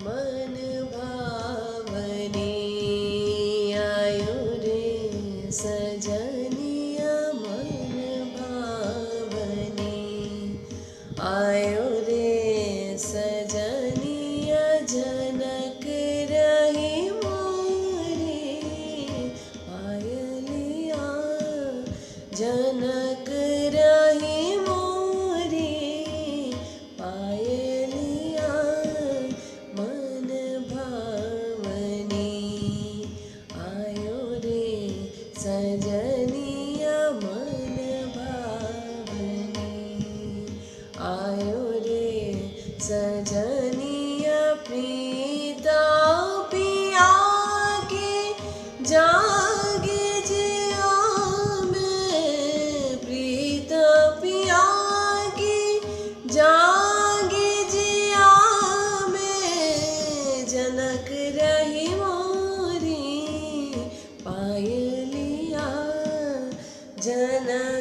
मन भावनी आयो रे सजनिया मन भावनी आयो रे सजनिया जनक रही मोरी पायलिया जनक रही मोरी पायलिया मन भावनी आयो रे सजनिया मन भावनी आयो रे सजनिया प्रीता पिया के जागे जिया में प्रीत पिया के जागे जिया में जनक रही मोरी पायलिया जनक